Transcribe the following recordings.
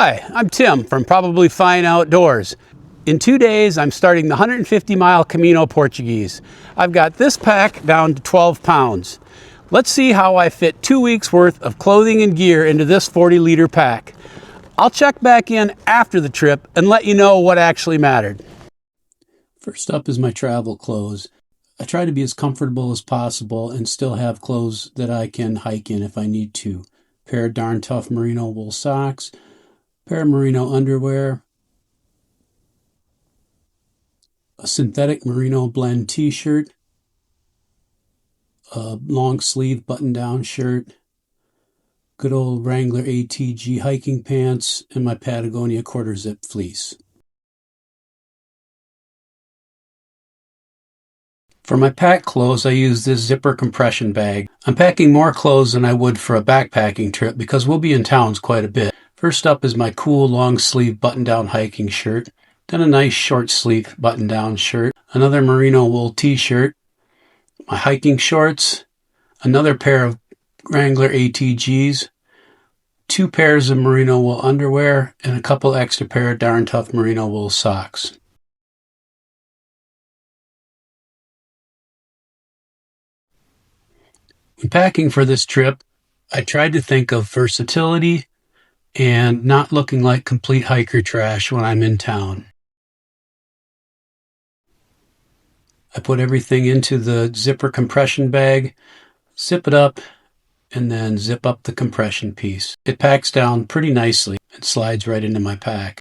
Hi, I'm Tim from Probably Fine Outdoors. In 2 days, I'm starting the 150-mile Camino Portuguese. I've got this pack down to 12 pounds. Let's see how I fit 2 weeks worth of clothing and gear into this 40-liter pack. I'll check back in after the trip and let you know what actually mattered. First up is my travel clothes. I try to be as comfortable as possible and still have clothes that I can hike in if I need to. Pair of darn tough merino wool socks, pair of merino underwear, a synthetic merino blend t-shirt, a long sleeve button-down shirt, good old Wrangler ATG hiking pants, and my Patagonia quarter zip fleece. For my pack clothes, I use this zipper compression bag. I'm packing more clothes than I would for a backpacking trip because we'll be in towns quite a bit. First up is my cool long sleeve button-down hiking shirt, then a nice short sleeve button-down shirt, another merino wool t-shirt, my hiking shorts, another pair of Wrangler ATGs, 2 pairs of merino wool underwear, and a couple extra pair of darn tough merino wool socks. When packing for this trip, I tried to think of versatility and not looking like complete hiker trash when I'm in town. I put everything into the zipper compression bag, zip it up, and then zip up the compression piece. It packs down pretty nicely and slides right into my pack.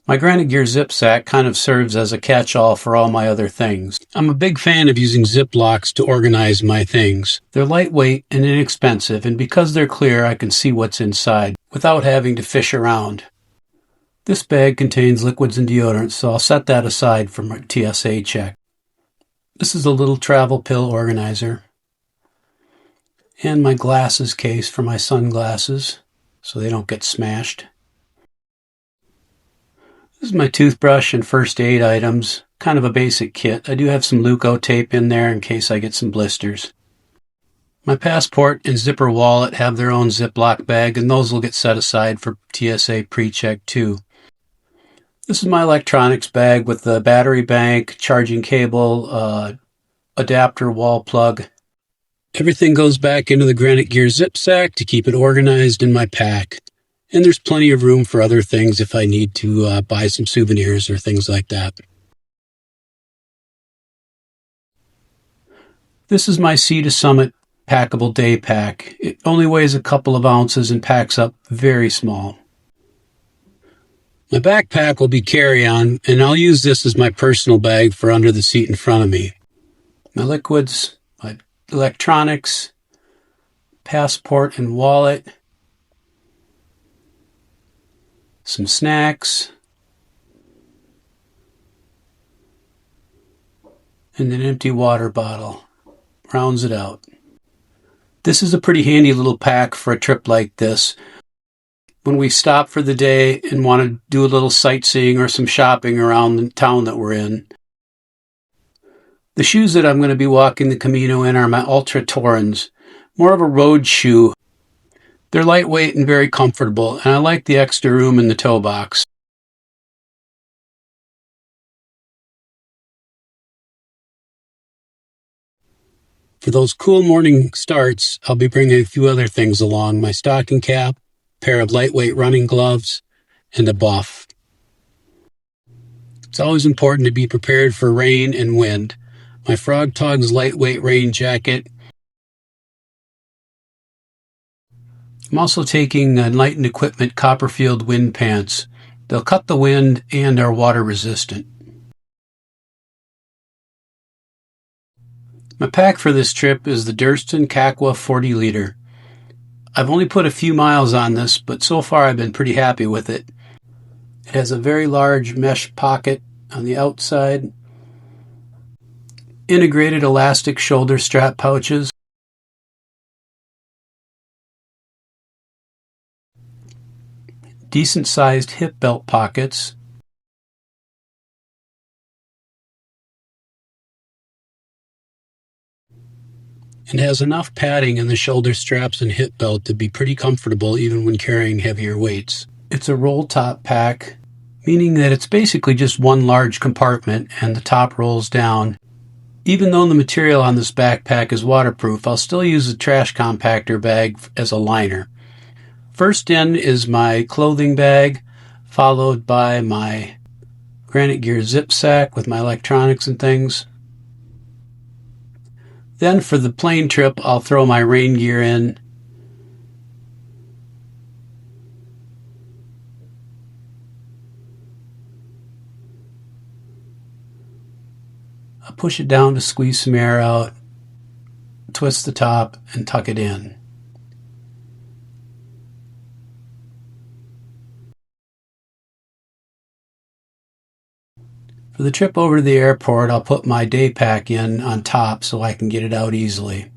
My Granite Gear zip sack kind of serves as a catch-all for all my other things. I'm a big fan of using zip locks to organize my things. They're lightweight and inexpensive, and because they're clear, I can see what's inside without having to fish around. This bag contains liquids and deodorants, so I'll set that aside for my TSA check. This is a little travel pill organizer. And my glasses case for my sunglasses, so they don't get smashed. This is my toothbrush and first aid items, kind of a basic kit. I do have some Leuco tape in there in case I get some blisters. My passport and zipper wallet have their own Ziploc bag, and those will get set aside for TSA pre-check too. This is my electronics bag with the battery bank, charging cable, adapter, wall plug. Everything goes back into the Granite Gear zip sack to keep it organized in my pack. And there's plenty of room for other things if I need to buy some souvenirs or things like that. This is my Sea to Summit packable day pack. It only weighs a couple of ounces and packs up very small. My backpack will be carry-on, and I'll use this as my personal bag for under the seat in front of me. My liquids, my electronics, passport and wallet, some snacks, and an empty water bottle rounds it out. This is a pretty handy little pack for a trip like this. When we stop for the day and want to do a little sightseeing or some shopping around the town that we're in. The shoes that I'm going to be walking the Camino in are my Altra Torins, more of a road shoe. They're lightweight and very comfortable, and I like the extra room in the toe box. For those cool morning starts, I'll be bringing a few other things along. My stocking cap, a pair of lightweight running gloves, and a buff. It's always important to be prepared for rain and wind. My Frog Togs lightweight rain jacket. I'm also taking Enlightened Equipment Copperfield wind pants. They'll cut the wind and are water resistant. My pack for this trip is the Durston Kakwa 40 liter. I've only put a few miles on this, but so far I've been pretty happy with it. It has a very large mesh pocket on the outside, integrated elastic shoulder strap pouches, decent-sized hip belt pockets, and has enough padding in the shoulder straps and hip belt to be pretty comfortable even when carrying heavier weights. It's a roll top pack, meaning that it's basically just one large compartment and the top rolls down. Even though the material on this backpack is waterproof, I'll still use a trash compactor bag as a liner. First in is my clothing bag, followed by my Granite Gear zip sack with my electronics and things. Then for the plane trip, I'll throw my rain gear in. I'll push it down to squeeze some air out, twist the top, and tuck it in. For the trip over to the airport, I'll put my Daypack in on top so I can get it out easily.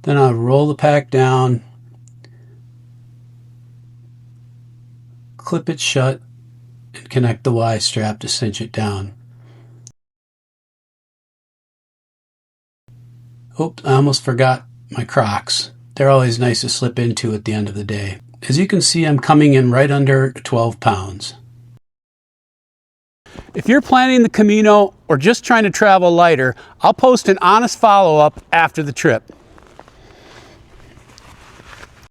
Then I'll roll the pack down, clip it shut, and connect the Y strap to cinch it down. Oops, I almost forgot my Crocs. They're always nice to slip into at the end of the day. As you can see, I'm coming in right under 12 pounds. If you're planning the Camino or just trying to travel lighter, I'll post an honest follow-up after the trip.